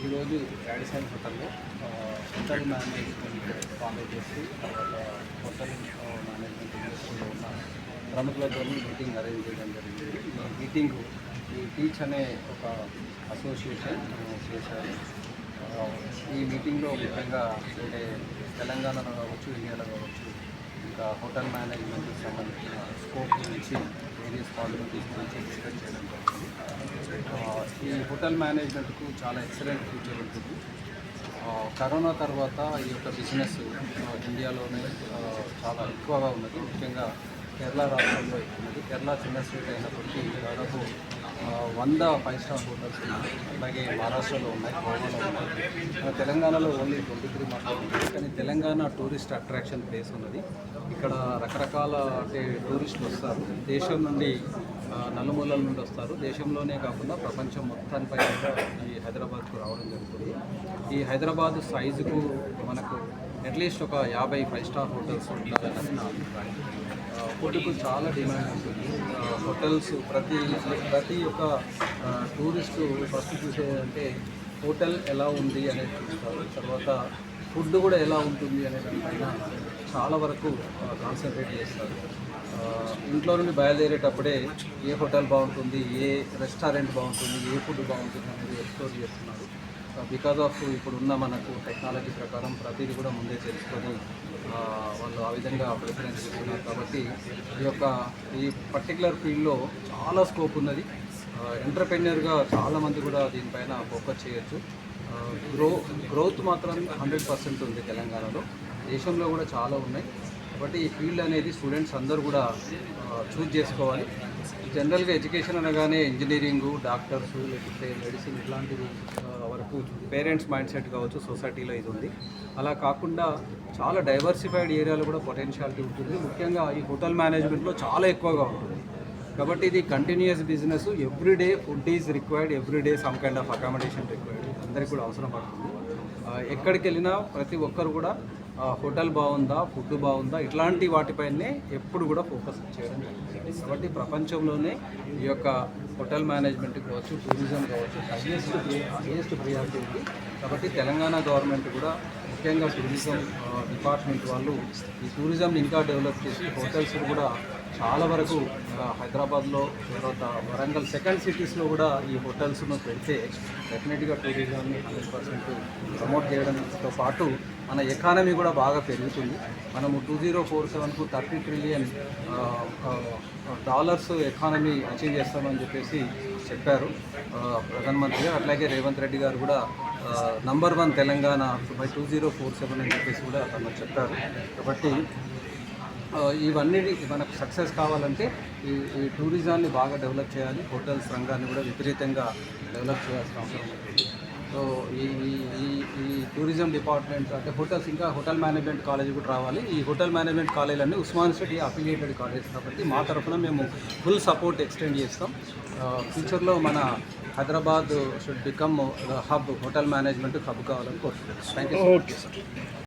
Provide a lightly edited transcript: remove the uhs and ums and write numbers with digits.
ఈరోజు రాడిసన్ హోటల్లో hotel management colleges తర్వాత హోటల్ మేనేజ్మెంట్ ఇండస్ట్రీలో ఉన్న ప్రముఖులతో మీటింగ్ అరేంజ్ చేయడం జరిగింది. ఈ మీటింగ్ ఈ టీచ్ అనే ఒక అసోసియేషన్ చేశారు. ఈ మీటింగ్లో ముఖ్యంగా అంటే తెలంగాణలో కావచ్చు, ఇండియాలో కావచ్చు, ఇంకా హోటల్ మేనేజ్మెంట్కి సంబంధించిన స్కోప్ గురించి వేరియస్ పాసిబిలిటీస్ గురించి డిస్కస్ చేయడం జరిగింది. ఈ హోటల్ మేనేజ్మెంట్కు చాలా ఎక్సలెంట్ ఫ్యూచర్ ఉంటుంది. కరోనా తర్వాత ఈ యొక్క బిజినెస్ ఇండియాలోనే చాలా ఎక్కువగా ఉన్నది. ముఖ్యంగా కేరళ రాష్ట్రంలో ఉన్నది. కేరళ చిన్న స్టేట్ అయినప్పటికీ దాదాపు 100 5-స్టార్ హోటల్స్ ఉన్నాయి. అలాగే మహారాష్ట్రలో ఉన్నాయి, గోవాలో ఉన్నాయి. తెలంగాణలో ఓన్లీ 23 మాత్రమే ఉన్నాయి. కానీ తెలంగాణ టూరిస్ట్ అట్రాక్షన్ ప్లేస్ ఉన్నది. ఇక్కడ రకరకాల అంటే టూరిస్టులు వస్తారు. దేశం నుండి నలుమూలల నుండి వస్తారు. దేశంలోనే కాకుండా ప్రపంచం మొత్తానిపై ఈ హైదరాబాద్కు రావడం జరుగుతుంది. ఈ హైదరాబాద్ సైజుకు మనకు అట్లీస్ట్ ఒక 50 5-స్టార్ హోటల్స్ ఉండాలన్నది నా అభిప్రాయం. ఫుడ్కు చాలా డిమాండ్ ఉంటుంది. హోటల్స్ ప్రతి ఒక్క టూరిస్టు ఫస్ట్ చూసేదంటే హోటల్ ఎలా ఉంది అనేది చూస్తారు. తర్వాత ఫుడ్ కూడా ఎలా ఉంటుంది అనే దానిపైన చాలా వరకు కాన్సన్ట్రేట్ చేస్తారు. ఇంట్లో నుండి బయలుదేరేటప్పుడే ఏ హోటల్ బాగుంటుంది, ఏ రెస్టారెంట్ బాగుంటుంది, ఏ ఫుడ్ బాగుంటుంది అనేది ఎక్స్ప్లోర్ చేస్తున్నారు. బికాజ్ ఆఫ్ ఇప్పుడున్న మనకు టెక్నాలజీ ప్రకారం ప్రతిదీ కూడా ముందే తెలుసుకొని వాళ్ళు ఆ విధంగా ప్రిఫరెన్స్ ఇస్తున్నారు. కాబట్టి ఈ పర్టికులర్ ఫీల్డ్లో చాలా స్కోప్ ఉన్నది. ఎంటర్ప్రెన్యూర్గా చాలామంది కూడా దీనిపైన ఫోకస్ చేయొచ్చు. గ్రోత్ మాత్రం 100% ఉంది తెలంగాణలో. దేశంలో కూడా చాలా ఉన్నాయి. కాబట్టి ఈ ఫీల్డ్ అనేది స్టూడెంట్స్ అందరూ కూడా చూజ్ చేసుకోవాలి. జనరల్గా ఎడ్యుకేషన్ అనగానే ఇంజనీరింగు, డాక్టర్స్, లేకపోతే మెడిసిన్ ఇట్లాంటివి వరకు పేరెంట్స్ మైండ్ సెట్ కావచ్చు, సొసైటీలో ఇది ఉంది. అలా కాకుండా చాలా డైవర్సిఫైడ్ ఏరియాలో కూడా పొటెన్షియాలిటీ ఉంటుంది. ముఖ్యంగా ఈ హోటల్ మేనేజ్మెంట్లో చాలా ఎక్కువగా ఉంటుంది. కాబట్టి ఇది continuous business. Everyday food is required, everyday some kind of accommodation required. అందరికీ కూడా అవసరం పడుతుంది. ఎక్కడికి వెళ్ళినా ప్రతి ఒక్కరు కూడా హోటల్ బాగుందా, ఫుడ్ బాగుందా, ఇట్లాంటి వాటిపైనే ఎప్పుడు కూడా ఫోకస్ చేయడం జరుగుతుంది. కాబట్టి ప్రపంచంలోనే ఈ యొక్క హోటల్ మేనేజ్మెంట్ కావచ్చు, టూరిజం కావచ్చు హైయెస్ట్ ప్రియారిటీ ఉంది. కాబట్టి తెలంగాణ గవర్నమెంట్ కూడా ముఖ్యంగా టూరిజం డిపార్ట్మెంట్ వాళ్ళు ఈ టూరిజంని ఇంకా డెవలప్ చేసి హోటల్స్ కూడా చాలా వరకు హైదరాబాద్లో, తర్వాత వరంగల్ సెకండ్ సిటీస్లో కూడా ఈ హోటల్స్ను పెడితే డెఫినెట్గా టూరిజంని 100% ప్రమోట్ చేయడంతో పాటు మన ఎకానమీ కూడా బాగా పెరుగుతుంది. మనము 2047కు $30 ట్రిలియన్ ఎకానమీ అచీవ్ చేస్తామని చెప్పేసి చెప్పారు ప్రధానమంత్రి. అట్లాగే రేవంత్ రెడ్డి గారు కూడా నంబర్ 1 తెలంగాణ బై 2047 అని చెప్పేసి కూడా తను చెప్పారు. కాబట్టి ఇవన్నీ మనకు సక్సెస్ కావాలంటే ఈ టూరిజాన్ని బాగా డెవలప్ చేయాలి. హోటల్స్ రంగాన్ని కూడా విపరీతంగా డెవలప్ చేయాల్సిన అవసరం ఉంది. సో ఈ టూరిజం డిపార్ట్మెంట్ అంటే హోటల్స్, ఇంకా హోటల్ మేనేజ్మెంట్ కాలేజ్ కూడా రావాలి. ఈ హోటల్ మేనేజ్మెంట్ కాలేజీలన్నీ ఉస్మాన్ సిటీ అఫిలియేటెడ్ కాలేజ్ కాబట్టి మా తరఫున మేము ఫుల్ సపోర్ట్ ఎక్స్టెండ్ చేస్తాం. ఫ్యూచర్లో మన Hyderabad should become hub, hotel management hub కావాలని కోరుతున్నాం. Thank you.